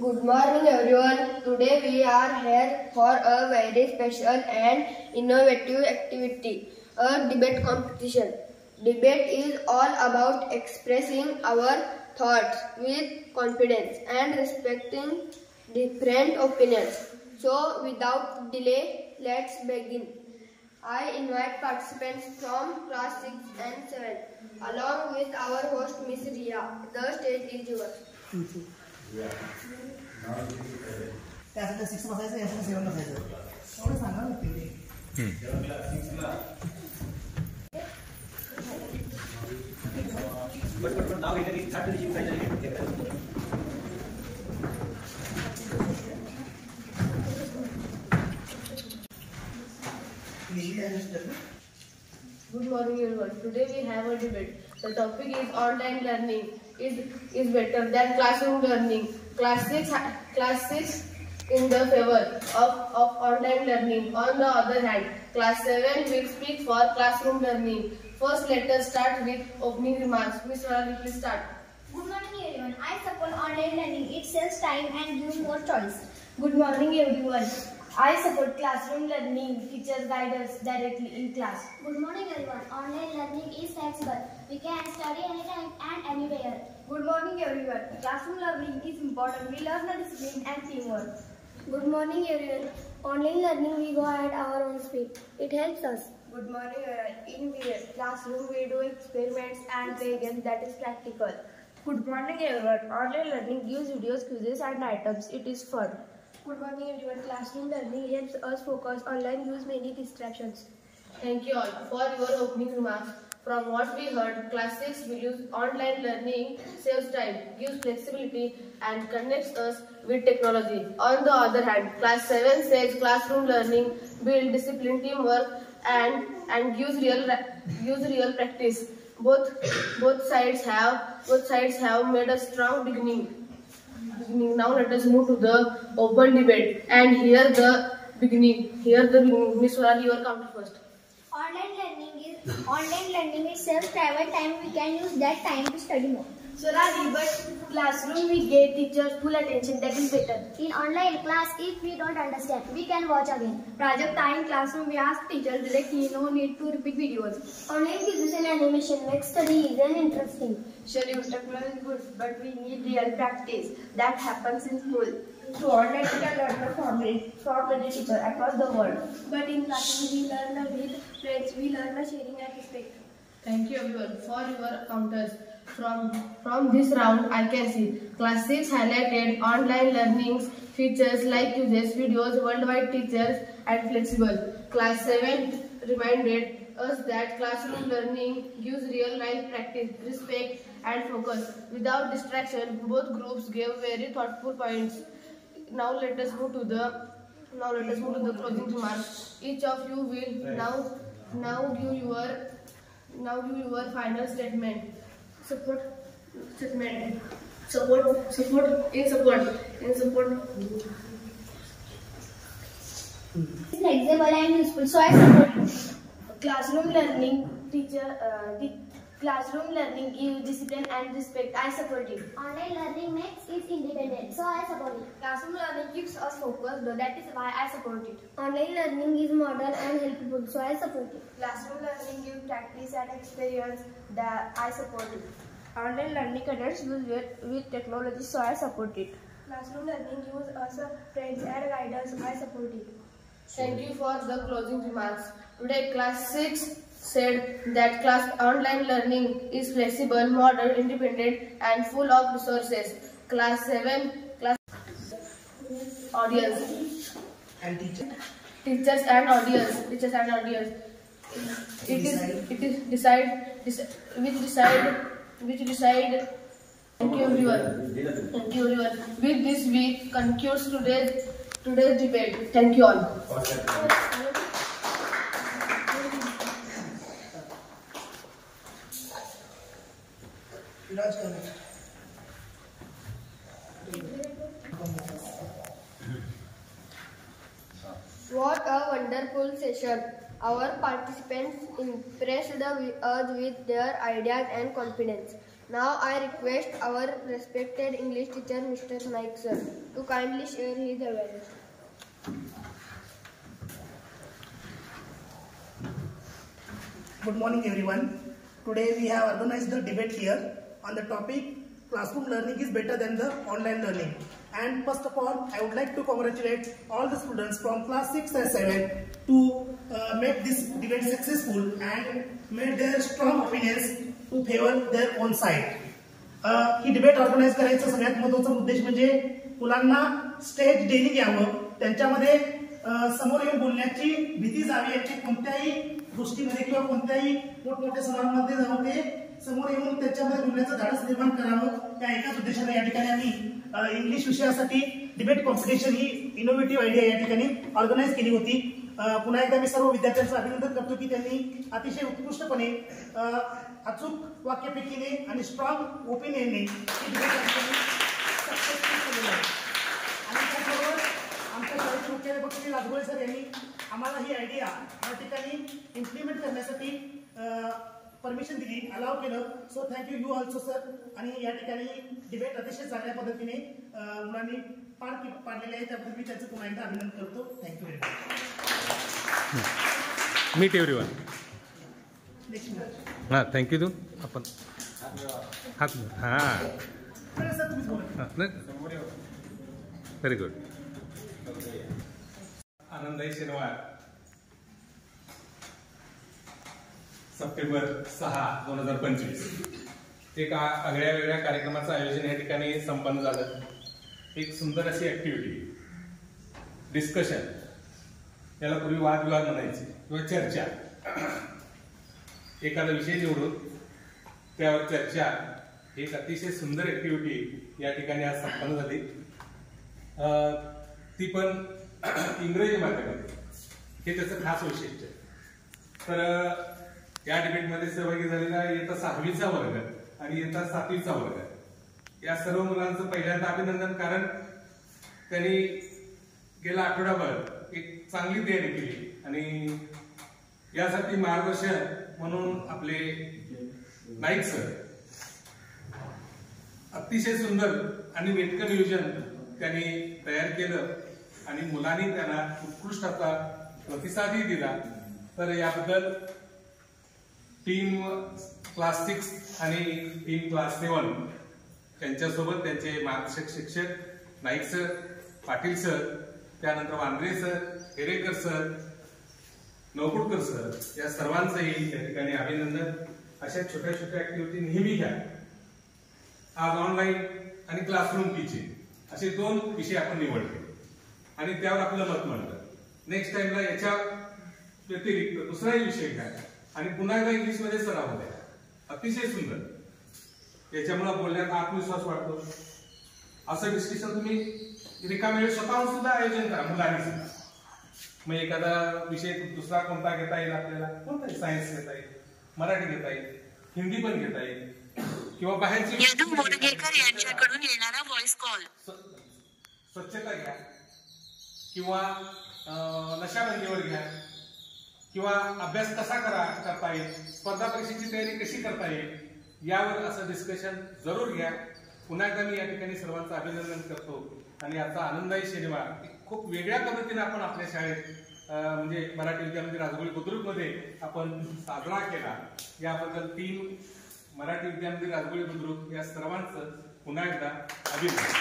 Good morning everyone. Today we are here for a very special and innovative activity, a debate competition. Debate is all about expressing our thoughts with confidence and respecting different opinions. So without delay, let's begin. I invite participants from class 6 and 7 along with our host Miss Ria. The stage is yours. त्यासाठी 6 बसायचं यासाठी 7 बसायचं एवढं सांगा ना ते नाव घेतलं की छात्र शिकायचं Good morning everyone. Today we have a debate. The topic is online learning is better than classroom learning. Class 6 in the favor of online learning. On the other hand, class 7 will speak for classroom learning. First, let us start with opening remarks. Ms. Rani, please start. Good morning everyone. I support online learning. It saves time and gives more choice. Good morning everyone. I support classroom learning. Teachers guide us directly in class. Good morning everyone. Online learning is flexible. We can study anytime and anywhere. Good morning everyone. Classroom learning is important. We learn the discipline and teamwork. Good morning everyone. Online learning we go at our own speed. It helps us. Good morning everyone. In classroom we do experiments and play games that is practical. Good morning everyone. Online learning gives videos, quizzes and items. It is fun. Good morning everyone. Classroom learning helps us focus. Online use many distractions. Thank you all for your opening remarks. From what we heard, class 6 will use online learning, saves time, gives flexibility and connects us with technology. On the other hand, class 7 says classroom learning, build discipline, teamwork and gives real practice. Both sides have made a strong beginning. Now let us move to the open debate and hear the beginning. Miss Varali, your counter first. Online learning is saves travel time. We can use that time to study more. Sorry, but classroom we get teachers full attention. That is better. In online class, if we don't understand, we can watch again. Prajakta, in classroom we ask teachers directly. No need to repeat videos. Online quizzes and animation makes study easy and interesting. Sure, technology is good, but we need real practice. That happens in school. Through online we can learn from many teachers across the world. But in classroom we learn with friends. We learn sharing and respect. Thank you everyone for your counters. From this round, I can see class 6 highlighted online learning features like quizzes, videos, worldwide teachers and flexible. Class 7 reminded us that classroom learning gives real life practice, respect and focus. Without distraction, both groups gave very thoughtful points. Now let us move to the closing remarks. Each of you will now give your final statement. Support. In support. It's flexible and useful, so I support it. Classroom learning classroom learning gives discipline and respect. I support it. Online learning makes it independent, so I support it. Classroom learning keeps us focused, that is why I support it. Online learning is modern and helpful, so I support it. Classroom learning gives practice and experience, that I support it. Online learning connects use with technology, so I support it. Classroom learning gives us friends and guidance, I support it. Thank you for the closing remarks. Today, class 6 said that online learning is flexible, modern, independent, and full of resources. Class 7 audience and teachers and audience. It is which decide. Thank you everyone. With this, we conclude today's debate. Thank you all. What a wonderful session. Our participants impressed us with their ideas and confidence. Now I request our respected English teacher Mr. Naik sir to kindly share his awareness. Good morning everyone. Today we have organized the debate here on the topic classroom learning is better than the online learning. And first of all, I would like to congratulate all the students from class 6 and 7 to make this debate successful and made their strong opinions to favor their own side. ही debate organise करायचा सगळ्यात महत्त्वाचा उद्देश म्हणजे मुलांना stage daring यावं, त्यांच्यामध्ये समोर येऊन बोलण्याची भीती जावी, याची कोणत्याही गोष्टीमध्ये किंवा कोणत्याही मोठमोठ्या समारंभामध्ये जाऊन ते समोर येऊन त्याच्यामध्ये बोलण्याचं धाडस निर्माण करावं, त्या एकाच उद्देशाने या ठिकाणी आम्ही इंग्लिश विषयासाठी डिबेट कॉम्पिटिशन ही इनोव्हेटिव्ह आयडिया या ठिकाणी ऑर्गनाइज केली होती. पुन्हा एकदा मी सर्व विद्यार्थ्यांचं अभिनंदन करतो की त्यांनी अतिशय उत्कृष्टपणे अचूक वाक्यपेकीने आणि स्ट्रॉंग ओपिनियनने ही डिबेट सक्सेसफुल केलेली आहे. आणि त्याचबरोबर आमच्या शाळेचे मुख्याध्यापक श्री राजगोळे सर यांनी आम्हाला ही आयडिया या ठिकाणी इम्प्लिमेंट करण्यासाठी परमिशन दिली, अलाव केलं. So thank you you also sir. आणि या ठिकाणी डिबेट अतिशय चांगल्या पद्धतीने मुलांनी पार पाडलेले आहे, त्याबद्दल मी त्यांचं पुन्हा एकदा अभिनंदन करतो. Thank you very much. Meet everyone. हां थँक्यू. तू आपण हात हां व्हेरी गुड. आनंदाई शनिवार सप्टेंबर 6, 2025 एक आगळ्या वेगळ्या कार्यक्रमाचं आयोजन या ठिकाणी संपन्न झालं. एक सुंदर अशी ऍक्टिव्हिटी डिस्कशन, याला पूर्वी वादविवाद म्हणायचे किंवा चर्चा. एखादा विषय निवडून त्यावर चर्चा, एक अतिशय सुंदर ऍक्टिव्हिटी या ठिकाणी आज संपन्न झाली. ती पण इंग्रजी माध्यमात, हे त्याचं खास वैशिष्ट्य. तर या डिबेटमध्ये सहभागी झालेला इयत्ता 6वीचा वर्ग आणि इयत्ता 7वीचा वर्ग, या सर्व मुलांचं पहिल्यांदा अभिनंदन. कारण त्यांनी गेल्या आठवड्याभर एक चांगली तयारी केली आणि यासाठी मार्गदर्शन म्हणून आपले नाईक सर अतिशय सुंदर आणि नेटकं नियोजन त्यांनी तयार केलं आणि मुलांनी त्यांना उत्कृष्ट असा प्रतिसादही दिला. तर याबद्दल टीम क्लास 6 आणि टीम क्लास 7 त्यांच्यासोबत त्यांचे मार्गदर्शक शिक्षक नाईक सर, पाटील सर, त्यानंतर Vandre sir, Herekar sir, नवकुडकर sir, या सर्वांचंही या ठिकाणी अभिनंदन. अशा छोट्या छोट्या ऍक्टिव्हिटी नेहमी घ्या. आज ऑनलाईन आणि क्लासरूम टीचिंग असे 2 विषय आपण निवडले आणि त्यावर आपलं मत मांडलं. नेक्स्ट टाइमला याच्या व्यतिरिक्त दुसराही विषय घ्या आणि पुन्हा एकदा इंग्लिशमध्ये सराव द्या. अतिशय सुंदर, याच्यामुळे बोलण्यात आत्मविश्वास वाढतो. असं डिस्कशन तुम्ही रिकाम्या वेळेस स्वतःहून सुद्धा आयोजन करा मुलांनी सुद्धा. मग एखादा विषय दुसरा कोणता घेता येईल आपल्याला, कोणताही सायन्स घेता येईल, मराठी घेता येईल, हिंदी पण घेता येईल किंवा बाहेरची यांच्याकडून येणारा व्हॉइस कॉल, स्वच्छता घ्या किंवा नशाबंदीवर घ्या किंवा अभ्यास कसा करता येईल, स्पर्धा परीक्षेची तयारी कशी करता येईल, यावर असं डिस्कशन जरूर घ्या. पुन्हा एकदा मी या ठिकाणी सर्वांचं अभिनंदन करतो. आणि याचा आनंदाई शनिवार खूप वेगळ्या पद्धतीने आपण आपल्या शाळेत म्हणजे मराठी विद्यामंदिर राजगोळे बुद्रुकमध्ये आपण साजरा केला. याबद्दल टीम मराठी विद्यामंदिर राजगोळे बुद्रुक या सर्वांचं पुन्हा एकदा अभिनंदन.